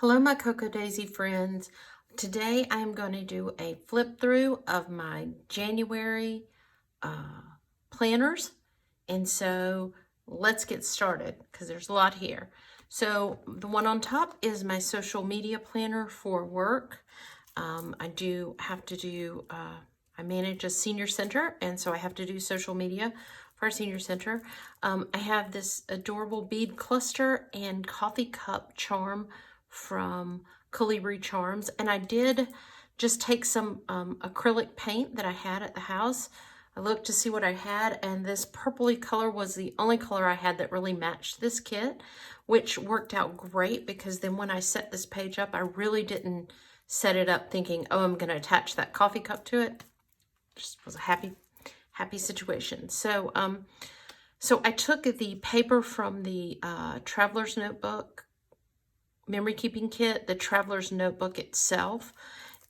Hello, my Cocoa Daisy friends. Today I'm going to do a flip through of my January planners. And so let's get started because there's a lot here. So the one on top is my social media planner for work. I manage a senior center, and so I have to do social media for our senior center. I have this adorable bead cluster and coffee cup charm from Colibri Charms, and I did just take some acrylic paint that I had at the house. I looked to see what I had, and this purpley color was the only color I had that really matched this kit, which worked out great because then when I set this page up, I really didn't set it up thinking, oh, I'm going to attach that coffee cup to it. Just was a happy situation. So I took the paper from the Traveler's Notebook memory keeping kit, the Traveler's Notebook itself,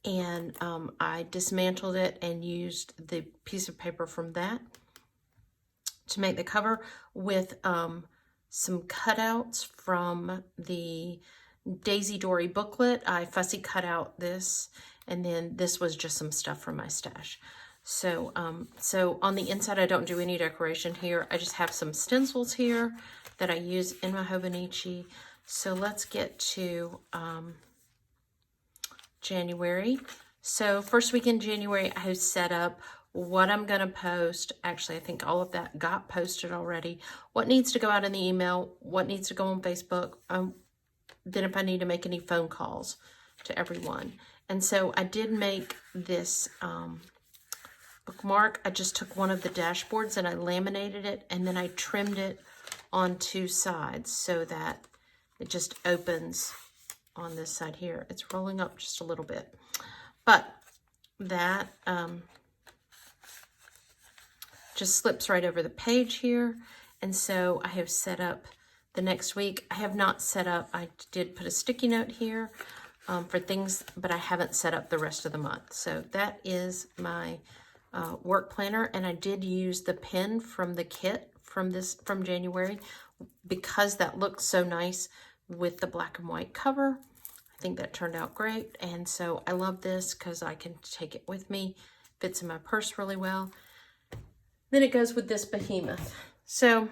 and I dismantled it and used the piece of paper from that to make the cover with some cutouts from the Daisy Dory booklet. I fussy cut out this, and then this was just some stuff from my stash. So on the inside, I don't do any decoration here. I just have some stencils here that I use in my Hobonichi. So let's get to January. So first week in January, I have set up what I'm going to post. Actually, I think all of that got posted already. What needs to go out in the email, what needs to go on Facebook, then if I need to make any phone calls to everyone. And so I did make this bookmark. I just took one of the dashboards and I laminated it, and then I trimmed it on two sides so that it just opens on this side here. It's rolling up just a little bit, but that just slips right over the page here. And so I have set up the next week. I have not set up, I did put a sticky note here for things, but I haven't set up the rest of the month. So that is my work planner, and I did use the pen from the kit from January because that looks so nice with the black and white cover. I think that turned out great, and so I love this because I can take it with me. Fits in my purse really well. Then it goes with this behemoth. So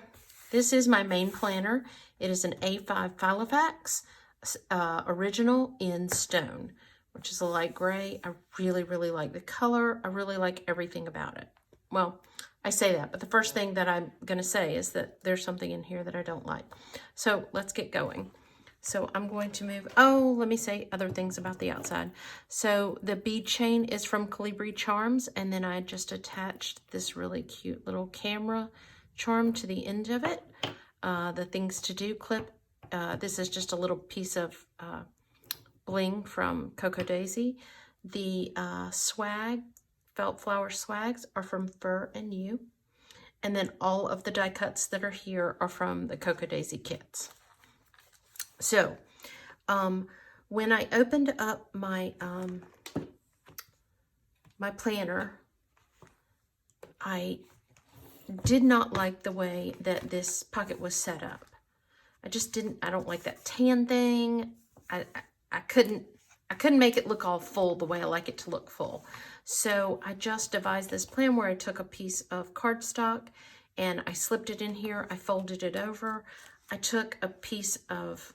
this is my main planner. It is an A5 Filofax Original in stone, which is a light gray. I really, really like the color. I really like everything about it. Well, I say that, but the first thing that I'm going to say is that there's something in here that I don't like. So let's get going. So I'm going to move, let me say other things about the outside. So the bead chain is from Colibri Charms, and then I just attached this really cute little camera charm to the end of it. The things to do clip, this is just a little piece of bling from Cocoa Daisy. The swag, felt flower swags, are from Fur and You. And then all of the die cuts that are here are from the Cocoa Daisy kits. So, when I opened up my my planner, I did not like the way that this pocket was set up. I don't like that tan thing. I couldn't make it look all full the way I like it to look full. So I just devised this plan where I took a piece of cardstock and I slipped it in here. I folded it over. I took a piece of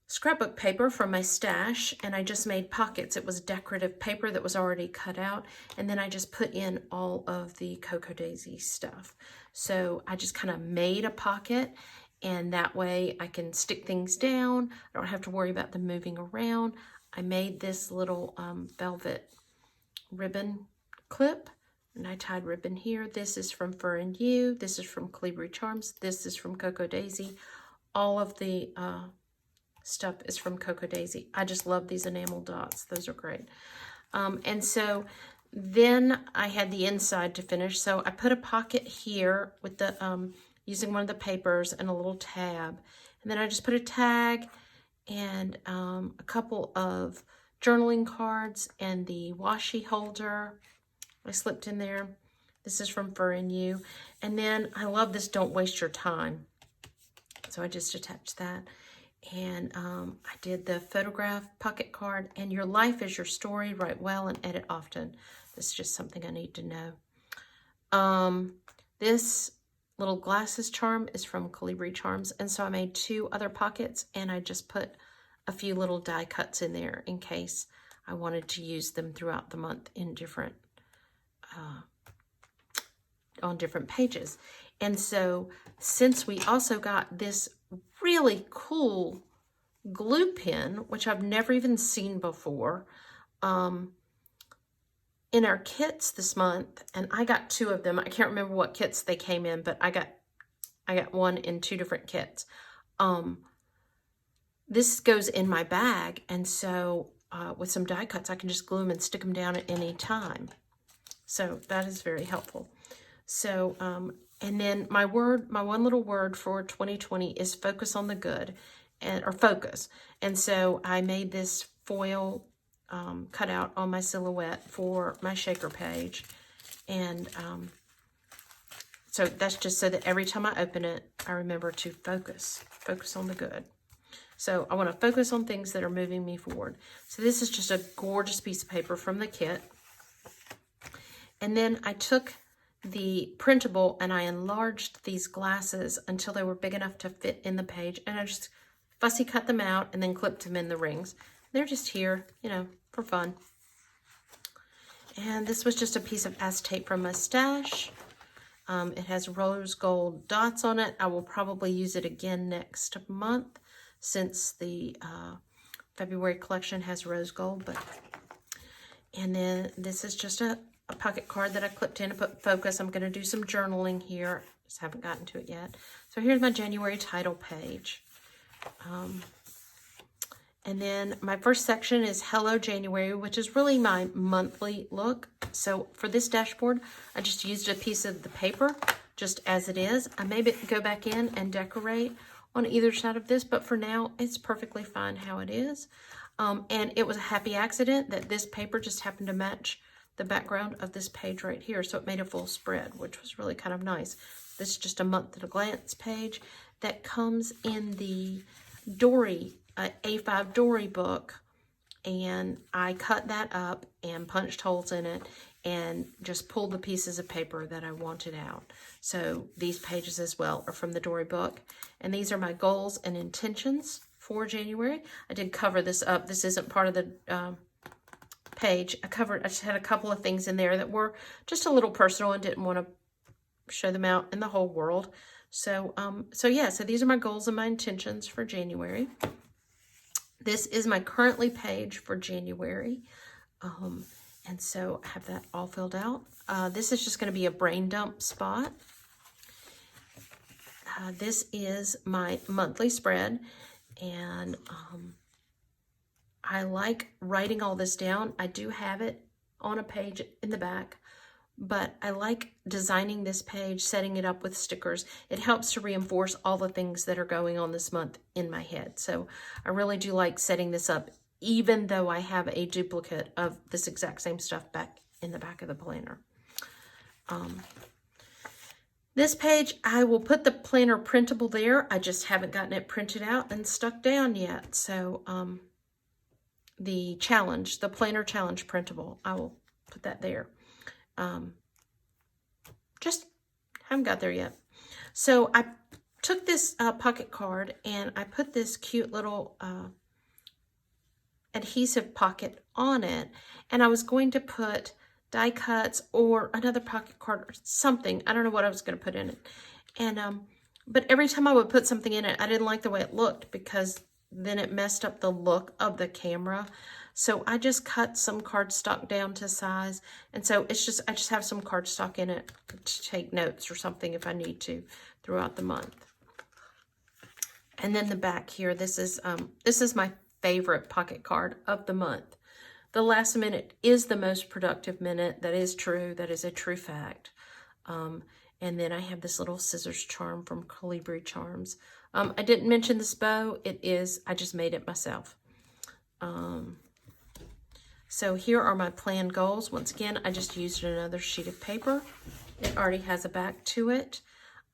scrapbook paper from my stash, and I just made pockets. It was decorative paper that was already cut out, and then I just put in all of the Cocoa Daisy stuff. So I just kind of made a pocket, and that way I can stick things down. I don't have to worry about them moving around. I made this little velvet ribbon clip, and I tied ribbon here. This is from Fur and You. This is from Colibri Charms. This is from Cocoa Daisy. All of the stuff is from Cocoa Daisy. I just love these enamel dots. Those are great. And so then I had the inside to finish. So I put a pocket here with the using one of the papers and a little tab. And then I just put a tag and a couple of journaling cards and the washi holder I slipped in there. This is from Fur and You. And then I love this Don't Waste Your Time. So I just attached that. And I did the photograph pocket card. And your life is your story. Write well and edit often. This is just something I need to know. This little glasses charm is from Colibri Charms. And so I made 2 other pockets. And I just put a few little die cuts in there in case I wanted to use them throughout the month in different, on different pages. And so since we also got this really cool glue pen, which I've never even seen before, in our kits this month, and I got 2 of them. I can't remember what kits they came in, but I got one in 2 different kits. This goes in my bag, and so with some die cuts, I can just glue them and stick them down at any time. So that is very helpful. So, and then my one little word for 2020 is focus on the good, or focus. And so I made this foil cutout on my silhouette for my shaker page. And so that's just so that every time I open it, I remember to focus on the good. So I want to focus on things that are moving me forward. So this is just a gorgeous piece of paper from the kit. And then I took the printable and I enlarged these glasses until they were big enough to fit in the page. And I just fussy cut them out and then clipped them in the rings. They're just here, you know, for fun. And this was just a piece of acetate from my stash. It has rose gold dots on it. I will probably use it again next month since the February collection has rose gold. And then this is just a pocket card that I clipped in to put focus. I'm going to do some journaling here. Just haven't gotten to it yet. So here's my January title page. And then my first section is Hello January, which is really my monthly look. So for this dashboard, I just used a piece of the paper just as it is. I may go back in and decorate on either side of this, but for now, it's perfectly fine how it is. And it was a happy accident that this paper just happened to match the background of this page right here. So it made a full spread, which was really kind of nice. This is just a month at a glance page that comes in the Dory, A5 Dory book. And I cut that up and punched holes in it and just pulled the pieces of paper that I wanted out. So these pages as well are from the Dory book. And these are my goals and intentions for January. I did cover this up. This isn't part of the page. I just had a couple of things in there that were just a little personal and didn't want to show them out in the whole world. So, so these are my goals and my intentions for January. This is my currently page for January. And so I have that all filled out. This is just going to be a brain dump spot. This is my monthly spread. And I like writing all this down. I do have it on a page in the back, but I like designing this page, setting it up with stickers. It helps to reinforce all the things that are going on this month in my head. So I really do like setting this up, even though I have a duplicate of this exact same stuff back in the back of the planner. This page, I will put the planner printable there. I just haven't gotten it printed out and stuck down yet. So the challenge, the planner challenge printable, I will put that there. Just haven't got there yet. So I took this pocket card and I put this cute little adhesive pocket on it, and I was going to put die cuts or another pocket card or something. I don't know what I was going to put in it. And but every time I would put something in it, I didn't like the way it looked because then it messed up the look of the camera. So I just cut some cardstock down to size. And so it's just, I just have some cardstock in it to take notes or something if I need to throughout the month. And then the back here, this is my favorite pocket card of the month. The last minute is the most productive minute. That is true. That is a true fact. And then I have this little scissors charm from Colibri Charms. I didn't mention this bow. It is, I just made it myself. So here are my planned goals. Once again, I just used another sheet of paper. It already has a back to it.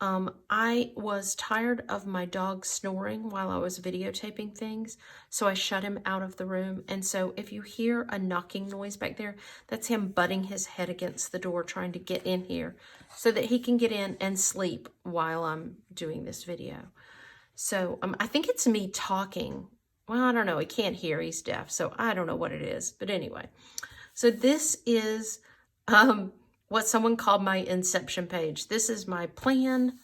I was tired of my dog snoring while I was videotaping things, so I shut him out of the room. And so if you hear a knocking noise back there, that's him butting his head against the door trying to get in here so that he can get in and sleep while I'm doing this video. So I think it's me talking. Well, I don't know. He can't hear. He's deaf, so I don't know what it is. But anyway, so this is what someone called my inception page. This is my plan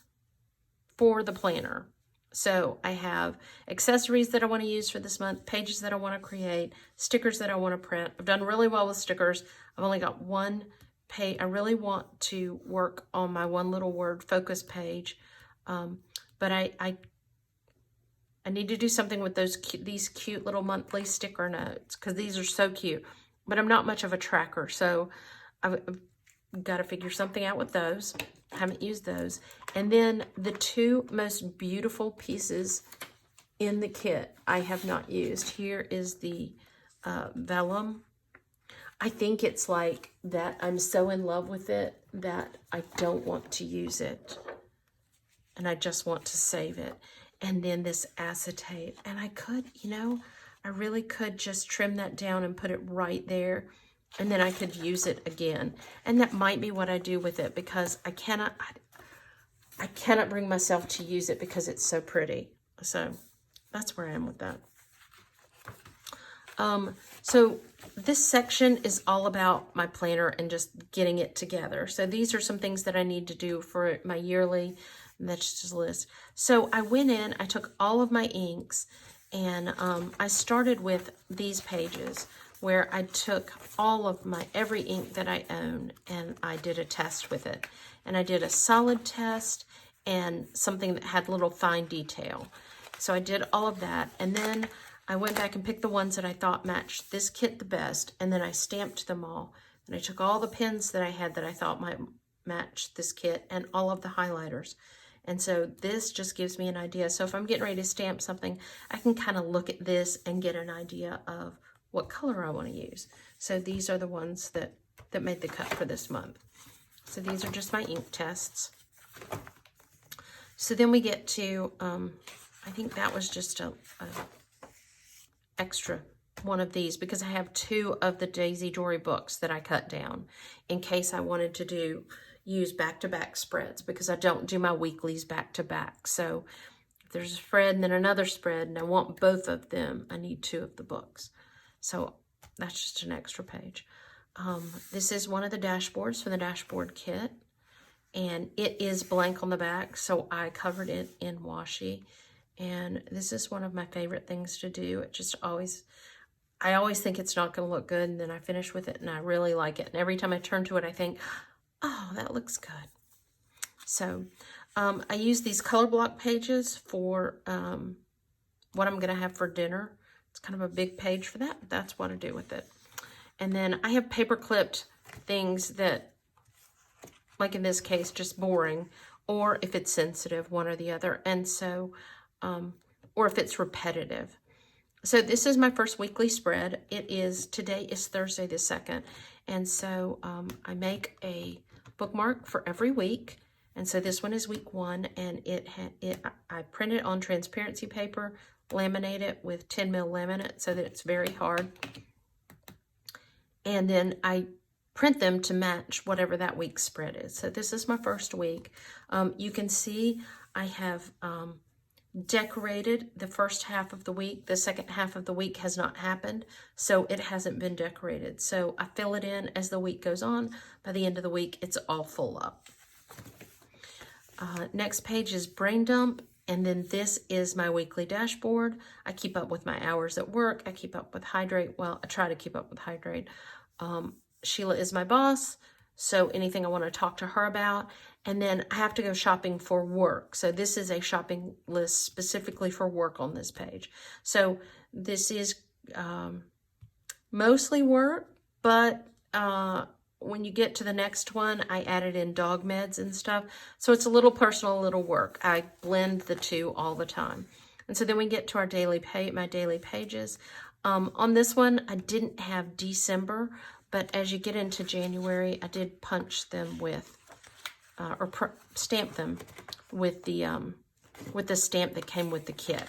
for the planner. So I have accessories that I want to use for this month, pages that I want to create, stickers that I want to print. I've done really well with stickers. I've only got one page. I really want to work on my one little word focus page. But I need to do something with these cute little monthly sticker notes because these are so cute. But I'm not much of a tracker, so I've got to figure something out with those. I haven't used those. And then the two most beautiful pieces in the kit I have not used. Here is the vellum. I think it's like that I'm so in love with it that I don't want to use it. And I just want to save it. And then this acetate. And I could, you know, I really could just trim that down and put it right there. And then I could use it again. And that might be what I do with it because I cannot bring myself to use it because it's so pretty. So that's where I am with that. So this section is all about my planner and just getting it together. So these are some things that I need to do for my yearly, and that's just a list. So I went in, I took all of my inks, and I started with these pages where I took all of every ink that I own and I did a test with it. And I did a solid test and something that had little fine detail. So I did all of that. And then I went back and picked the ones that I thought matched this kit the best. And then I stamped them all. And I took all the pens that I had that I thought might match this kit and all of the highlighters. And so this just gives me an idea. So if I'm getting ready to stamp something, I can kind of look at this and get an idea of what color I want to use. So these are the ones that made the cut for this month. So these are just my ink tests. So then we get to, I think that was just a extra one of these because I have two of the Daisy Jory books that I cut down in case I wanted to use back-to-back spreads because I don't do my weeklies back-to-back. So if there's a spread and then another spread and I want both of them, I need two of the books. So that's just an extra page. This is one of the dashboards from the dashboard kit. And it is blank on the back, so I covered it in washi. And this is one of my favorite things to do. It just I always think it's not going to look good, and then I finish with it, and I really like it. And every time I turn to it, I think, oh, that looks good. So I use these color block pages for what I'm going to have for dinner. It's kind of a big page for that. That's what I do with it. And then I have paper clipped things that, like in this case, just boring, or if it's sensitive, one or the other. And so, or if it's repetitive. So this is my first weekly spread. Today is Thursday the 2nd. And so I make a bookmark for every week. And so this one is week 1, and I print it on transparency paper, laminate it with 10 mil laminate so that it's very hard. And then I print them to match whatever that week's spread is. So this is my first week. You can see I have decorated the first half of the week. The second half of the week has not happened, so it hasn't been decorated. So I fill it in as the week goes on. By the end of the week, it's all full up. Next page is brain dump. And then this is my weekly dashboard. I keep up with my hours at work. I keep up with Hydrate. Well, I try to keep up with Hydrate. Sheila is my boss, so anything I want to talk to her about. And then I have to go shopping for work. So this is a shopping list specifically for work on this page. So this is mostly work, but when you get to the next one, I added in dog meds and stuff. So it's a little personal, a little work. I blend the two all the time. And so then we get to our my daily pages. On this one, I didn't have December, but as you get into January, I did punch them with or stamp them with the stamp that came with the kit.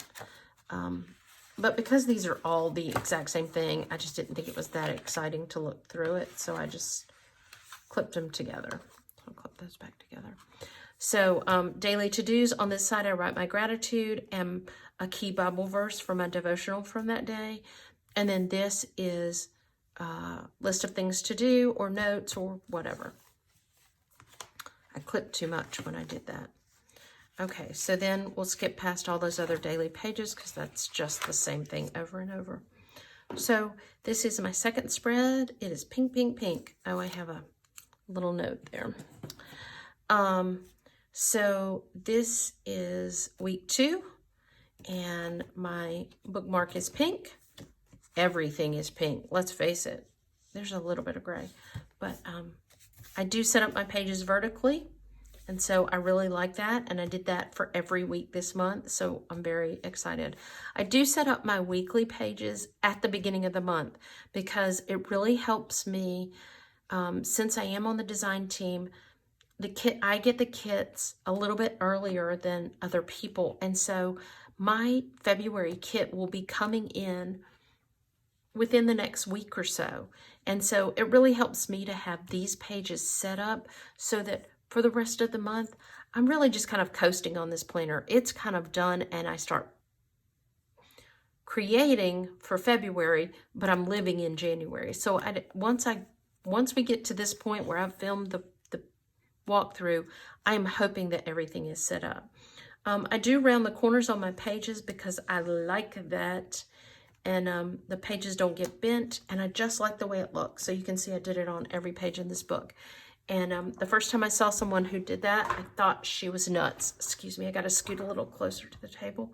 But because these are all the exact same thing, I just didn't think it was that exciting to look through it, so I just clipped them together. I'll clip those back together. So daily to-dos, on this side I write my gratitude and a key Bible verse for my devotional from that day. And then this is a list of things to do or notes or whatever. I clipped too much when I did that. Okay, so then we'll skip past all those other daily pages because that's just the same thing over and over. So this is my second spread. It is pink, pink, pink. Oh, I have a little note there. So this is week 2, and my bookmark is pink. Everything is pink. Let's face it. There's a little bit of gray, but I do set up my pages vertically, and so I really like that, and I did that for every week this month, so I'm very excited. I do set up my weekly pages at the beginning of the month because it really helps me, since I am on the design team. I get the kits a little bit earlier than other people, and so my February kit will be coming in within the next week or so. And so it really helps me to have these pages set up so that for the rest of the month, I'm really just kind of coasting on this planner. It's kind of done, and I start creating for February, but I'm living in January. So once we get to this point where I've filmed the walkthrough, I'm hoping that everything is set up. I do round the corners on my pages because I like that, and the pages don't get bent, and I just like the way it looks. So you can see I did it on every page in this book. And the first time I saw someone who did that, I thought she was nuts. Excuse me, I got to scoot a little closer to the table.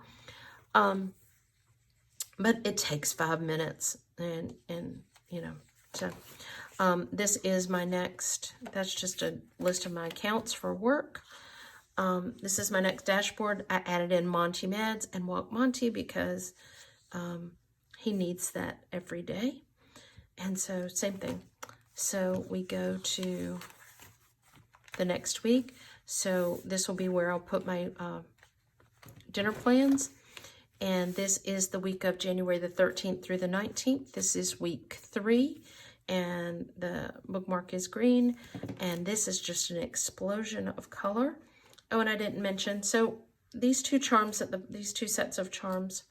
But it takes 5 minutes, and you know, so this is my next, that's just a list of my accounts for work. This is my next dashboard. I added in Monty Meds and Walk Monty because he needs that every day. And so same thing. So we go to the next week. So this will be where I'll put my dinner plans. And this is the week of January the 13th through the 19th. This is week 3. And the bookmark is green, and this is just an explosion of color. Oh, and I didn't mention, so these two charms, these two sets of charms,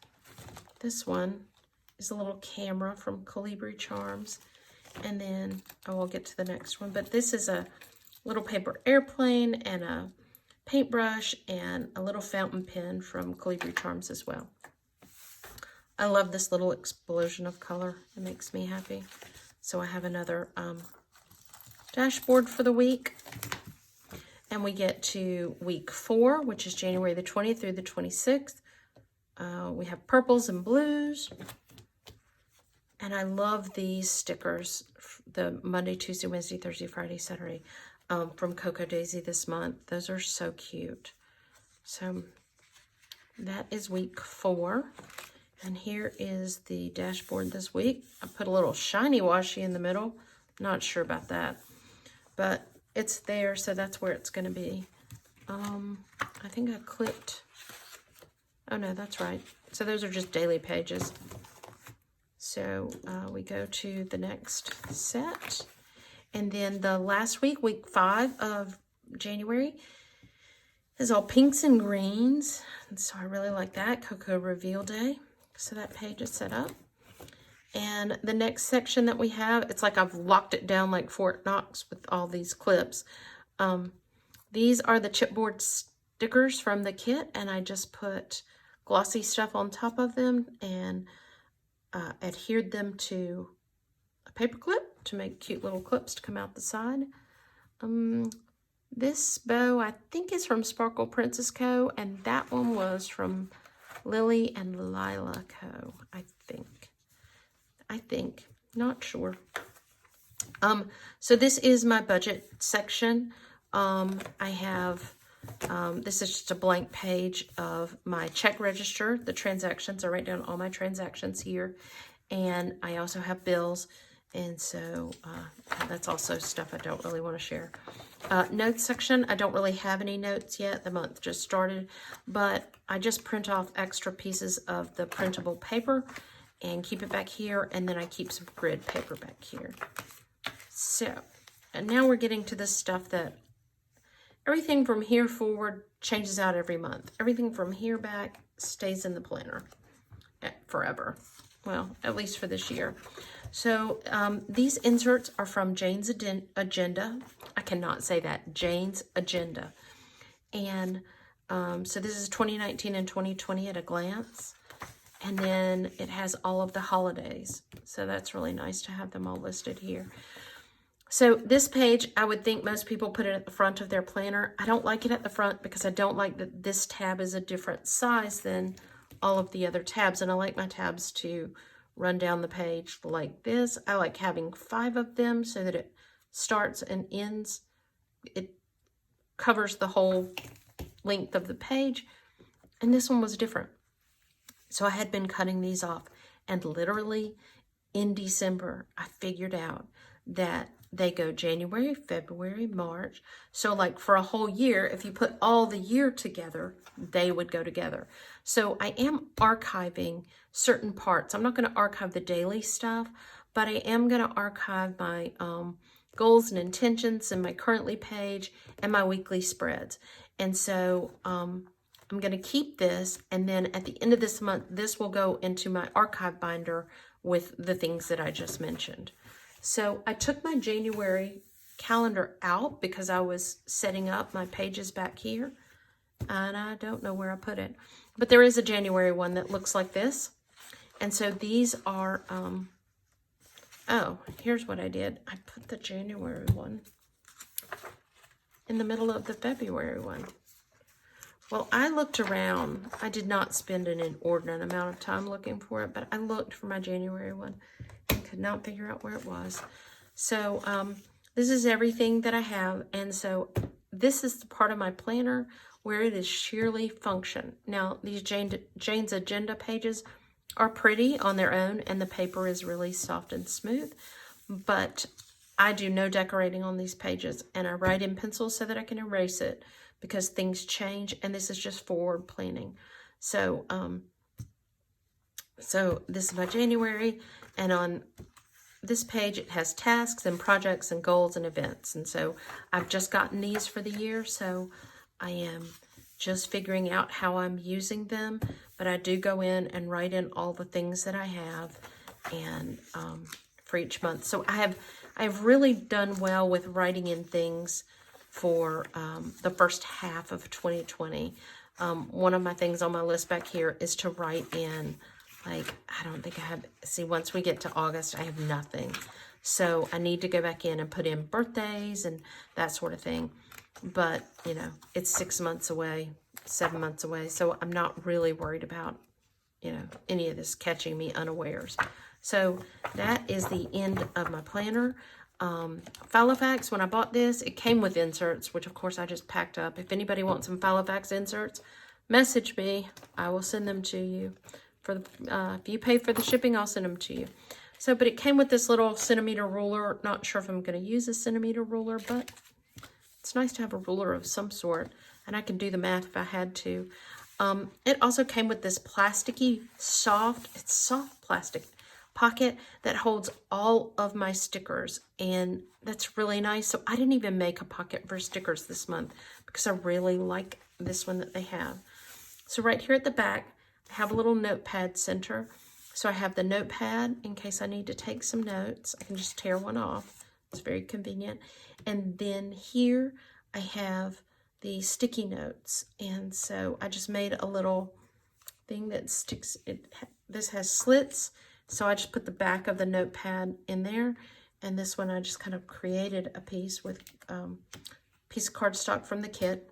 this one is a little camera from Colibri Charms, and then, oh, I'll get to the next one, but this is a little paper airplane and a paintbrush and a little fountain pen from Colibri Charms as well. I love this little explosion of color. It makes me happy. So I have another dashboard for the week. And we get to week 4, which is January the 20th through the 26th. We have purples and blues. And I love these stickers, the Monday, Tuesday, Wednesday, Thursday, Friday, Saturday, from Cocoa Daisy this month. Those are so cute. So that is week 4. And here is the dashboard this week. I put a little shiny washi in the middle. Not sure about that, but it's there, so that's where it's going to be. I think I clipped. Oh no, that's right. So those are just daily pages. So we go to the next set, and then the last week, week 5 of January, is all pinks and greens, and so I really like that. Cocoa Reveal Day. So that page is set up. And the next section that we have, it's like I've locked it down like Fort Knox with all these clips. These are the chipboard stickers from the kit, and I just put glossy stuff on top of them and adhered them to a paper clip to make cute little clips to come out the side. This bow, I think, is from Sparkle Princess Co., and that one was from Lily and Lila Co., I think. Not sure. So this is my budget section. I have, this is just a blank page of my check register, the transactions. I write down all my transactions here. And I also have bills. And so that's also stuff I don't really want to share. Notes section, I don't really have any notes yet. The month just started, but I just print off extra pieces of the printable paper and keep it back here, and then I keep some grid paper back here. So, and now we're getting to this stuff that everything from here forward changes out every month. Everything from here back stays in the planner forever. Well, at least for this year. So these inserts are from Jane's Agenda. I cannot say that. Jane's Agenda. And so this is 2019 and 2020 at a glance. And then it has all of the holidays. So that's really nice to have them all listed here. So this page, I would think most people put it at the front of their planner. I don't like it at the front because I don't like that this tab is a different size than all of the other tabs. And I like my tabs to run down the page like this. I like having 5 of them so that it starts and ends. It covers the whole length of the page. And this one was different. So I had been cutting these off. And literally in December, I figured out that they go January, February, March. So like for a whole year, if you put all the year together, they would go together. So I am archiving certain parts. I'm not going to archive the daily stuff, but I am going to archive my goals and intentions and my currently page and my weekly spreads. And so I'm going to keep this, and then at the end of this month, this will go into my archive binder with the things that I just mentioned. So I took my January calendar out because I was setting up my pages back here, and I don't know where I put it, but there is a January one that looks like this. And so these are, oh, here's what I did. I put the January one in the middle of the February one. Well, I looked around. I did not spend an inordinate amount of time looking for it, but I looked for my January one and could not figure out where it was. So this is everything that I have. And so this is the part of my planner where it is sheerly function. Now, these Jane's Agenda pages are pretty on their own, and the paper is really soft and smooth, but I do no decorating on these pages, and I write in pencil so that I can erase it because things change, and this is just forward planning. So so this is my January, and on this page it has tasks and projects and goals and events. And so I've just gotten these for the year, so I am just figuring out how I'm using them, but I do go in and write in all the things that I have and for each month. So I've really done well with writing in things for the first half of 2020. One of my things on my list back here is to write in, like, I don't think I have, see, once we get to August, I have nothing. So I need to go back in and put in birthdays and that sort of thing. But, you know, it's 6 months away, 7 months away. So I'm not really worried about, you know, any of this catching me unawares. So that is the end of my planner. Filofax, when I bought this, it came with inserts, which of course I just packed up. If anybody wants some Filofax inserts, message me. I will send them to you. For the, if you pay for the shipping, I'll send them to you. So, but it came with this little centimeter ruler. Not sure if I'm going to use a centimeter ruler, but it's nice to have a ruler of some sort, and I can do the math if I had to. It also came with this plasticky, it's soft plastic pocket that holds all of my stickers, and that's really nice. So I didn't even make a pocket for stickers this month because I really like this one that they have. So right here at the back, I have a little notepad center. So I have the notepad in case I need to take some notes. I can just tear one off. It's very convenient. And then here I have the sticky notes. And so I just made a little thing that sticks. This has slits. So I just put the back of the notepad in there. And this one I just kind of created a piece with a piece of cardstock from the kit.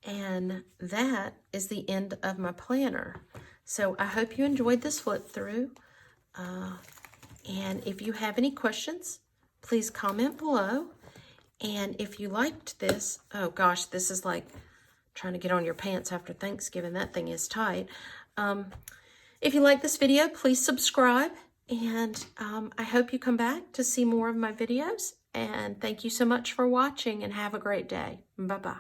And that is the end of my planner. So I hope you enjoyed this flip through. And if you have any questions, please comment below. And if you liked this, oh gosh, this is like trying to get on your pants after Thanksgiving. That thing is tight. If you like this video, please subscribe And I hope you come back to see more of my videos. And thank you so much for watching, and have a great day. Bye-bye.